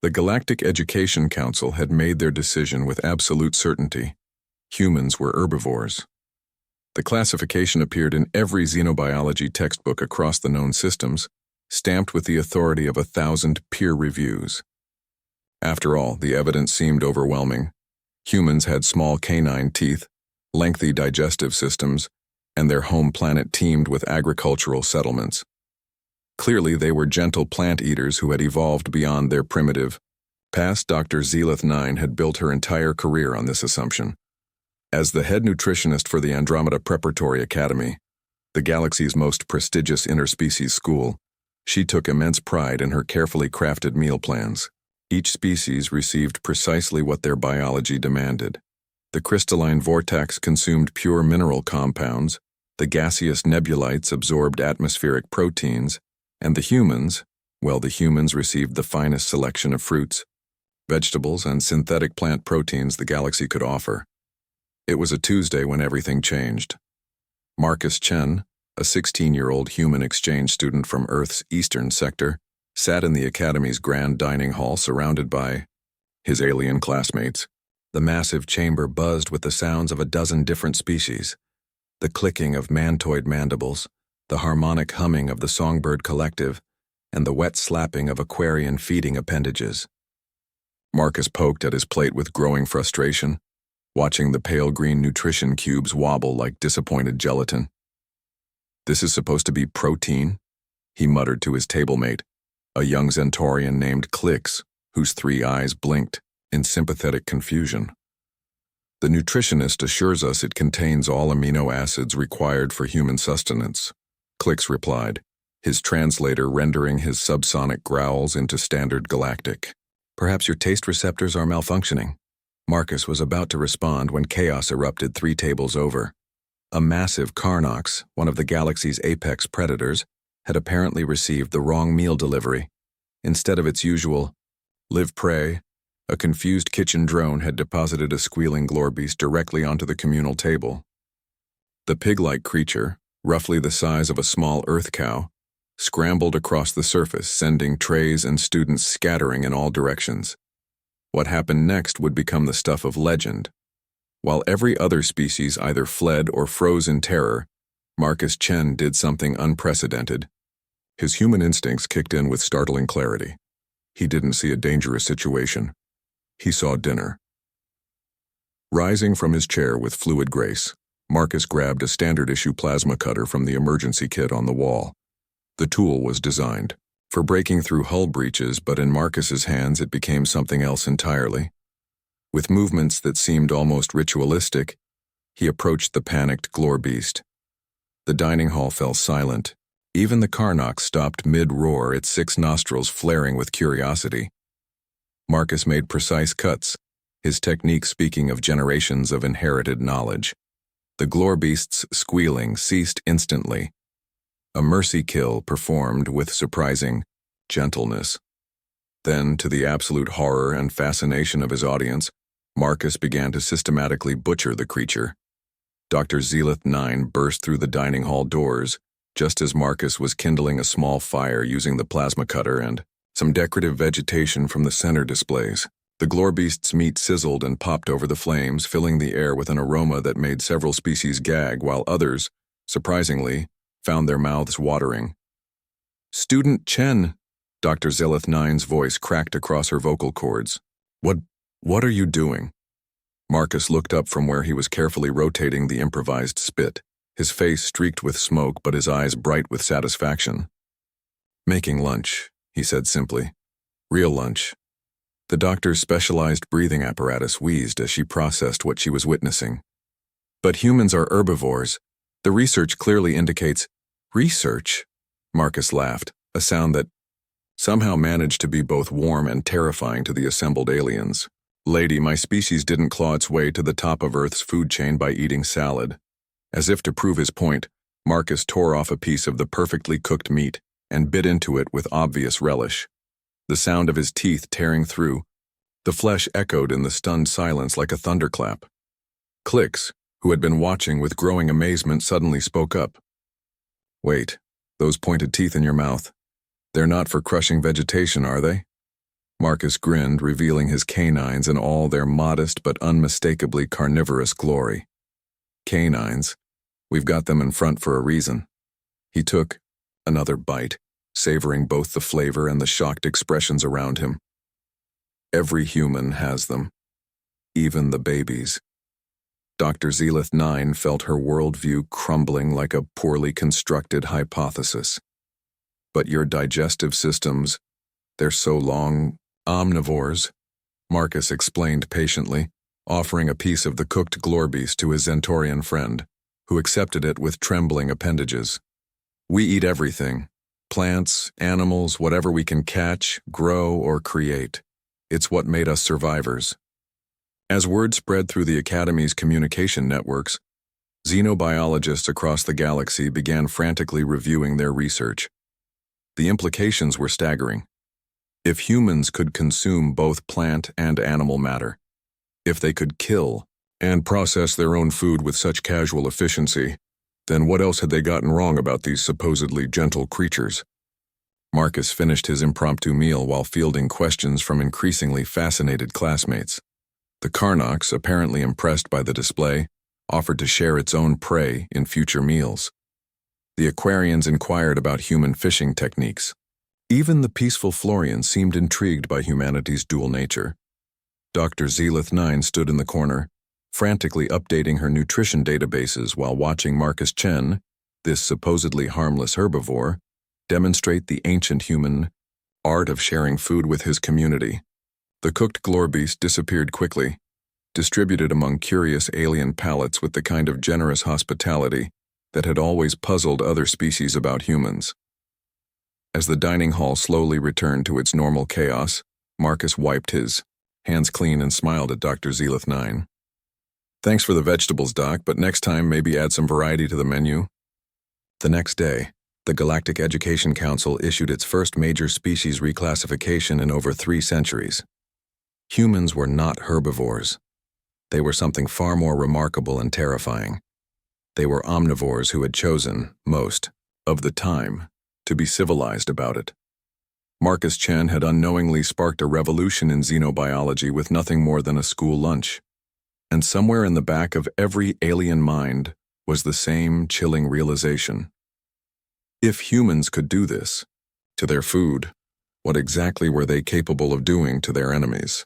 The Galactic Education Council had made their decision with absolute certainty. Humans were herbivores. The classification appeared in every xenobiology textbook across the known systems, stamped with the authority of 1,000 peer reviews. After all, the evidence seemed overwhelming. Humans had small canine teeth, lengthy digestive systems, and their home planet teemed with agricultural settlements. Clearly, they were gentle plant eaters who had evolved beyond their primitive. Past Dr. Zelith 9 had built her entire career on this assumption. As the head nutritionist for the Andromeda Preparatory Academy, the galaxy's most prestigious interspecies school, she took immense pride in her carefully crafted meal plans. Each species received precisely what their biology demanded. The crystalline vortex consumed pure mineral compounds, the gaseous nebulites absorbed atmospheric proteins, and the humans received the finest selection of fruits, vegetables, and synthetic plant proteins the galaxy could offer. It was a Tuesday when everything changed. Marcus Chen, a 16-year-old human exchange student from Earth's eastern sector, sat in the Academy's grand dining hall surrounded by his alien classmates. The massive chamber buzzed with the sounds of a dozen different species, the clicking of mantoid mandibles, the harmonic humming of the songbird collective, and the wet slapping of aquarian feeding appendages. Marcus poked at his plate with growing frustration, watching the pale green nutrition cubes wobble like disappointed gelatin. "This is supposed to be protein?" he muttered to his tablemate, a young Zentaurian named Clix, whose 3 eyes blinked in sympathetic confusion. "The nutritionist assures us it contains all amino acids required for human sustenance," Clix replied, his translator rendering his subsonic growls into standard galactic. "Perhaps your taste receptors are malfunctioning." Marcus was about to respond when chaos erupted 3 tables over. A massive Carnox, one of the galaxy's apex predators, had apparently received the wrong meal delivery. Instead of its usual live prey, a confused kitchen drone had deposited a squealing glorbeast directly onto the communal table. The pig-like creature, roughly the size of a small earth cow, scrambled across the surface, sending trays and students scattering in all directions. What happened next would become the stuff of legend. While every other species either fled or froze in terror, Marcus Chen did something unprecedented. His human instincts kicked in with startling clarity. He didn't see a dangerous situation. He saw dinner. Rising from his chair with fluid grace, Marcus grabbed a standard-issue plasma cutter from the emergency kit on the wall. The tool was designed for breaking through hull breaches, but in Marcus's hands it became something else entirely. With movements that seemed almost ritualistic, he approached the panicked glorbeast. The dining hall fell silent. Even the Carnox stopped mid-roar, its 6 nostrils flaring with curiosity. Marcus made precise cuts, his technique speaking of generations of inherited knowledge. The glorbeast's squealing ceased instantly. A mercy kill performed with surprising gentleness. Then, to the absolute horror and fascination of his audience, Marcus began to systematically butcher the creature. Dr. Zelith 9 burst through the dining hall doors, just as Marcus was kindling a small fire using the plasma cutter and some decorative vegetation from the center displays. The glorbeast's meat sizzled and popped over the flames, filling the air with an aroma that made several species gag, while others, surprisingly, found their mouths watering. "Student Chen," Dr. Zelith 9's voice cracked across her vocal cords. What are you doing?" Marcus looked up from where he was carefully rotating the improvised spit, his face streaked with smoke but his eyes bright with satisfaction. "Making lunch," he said simply. "Real lunch." The doctor's specialized breathing apparatus wheezed as she processed what she was witnessing. "But humans are herbivores. The research clearly indicates—" "Research?" Marcus laughed, a sound that somehow managed to be both warm and terrifying to the assembled aliens. "Lady, my species didn't claw its way to the top of Earth's food chain by eating salad." As if to prove his point, Marcus tore off a piece of the perfectly cooked meat and bit into it with obvious relish. The sound of his teeth tearing through, the flesh echoed in the stunned silence like a thunderclap. Clix, who had been watching with growing amazement, suddenly spoke up. "Wait, those pointed teeth in your mouth, they're not for crushing vegetation, are they?" Marcus grinned, revealing his canines in all their modest but unmistakably carnivorous glory. Canines. We've got them in front for a reason. He took another bite, savoring both the flavor and the shocked expressions around him. Every human has them, even the babies. Dr. Zelith 9 felt her worldview crumbling like a poorly constructed hypothesis. But your digestive systems, they're so long, omnivores, Marcus explained patiently, offering a piece of the cooked glorbeast to his Zentorian friend, who accepted it with trembling appendages. We eat everything, plants, animals, whatever we can catch, grow, or create. It's what made us survivors. As word spread through the Academy's communication networks, xenobiologists across the galaxy began frantically reviewing their research. The implications were staggering. If humans could consume both plant and animal matter, if they could kill and process their own food with such casual efficiency, then what else had they gotten wrong about these supposedly gentle creatures? Marcus finished his impromptu meal while fielding questions from increasingly fascinated classmates. The Karnoks, apparently impressed by the display, offered to share its own prey in future meals. The Aquarians inquired about human fishing techniques. Even the peaceful Florians seemed intrigued by humanity's dual nature. Dr. Zelith 9 stood in the corner, frantically updating her nutrition databases while watching Marcus Chen, this supposedly harmless herbivore, demonstrate the ancient human art of sharing food with his community. The cooked glorbeast disappeared quickly, distributed among curious alien palates with the kind of generous hospitality that had always puzzled other species about humans. As the dining hall slowly returned to its normal chaos, Marcus wiped his hands clean and smiled at Dr. Zelith 9. Thanks for the vegetables, Doc, but next time maybe add some variety to the menu. The next day, the Galactic Education Council issued its first major species reclassification in over 3 centuries. Humans were not herbivores. They were something far more remarkable and terrifying. They were omnivores who had chosen, most of the time, to be civilized about it. Marcus Chen had unknowingly sparked a revolution in xenobiology with nothing more than a school lunch. And somewhere in the back of every alien mind was the same chilling realization. If humans could do this to their food, what exactly were they capable of doing to their enemies?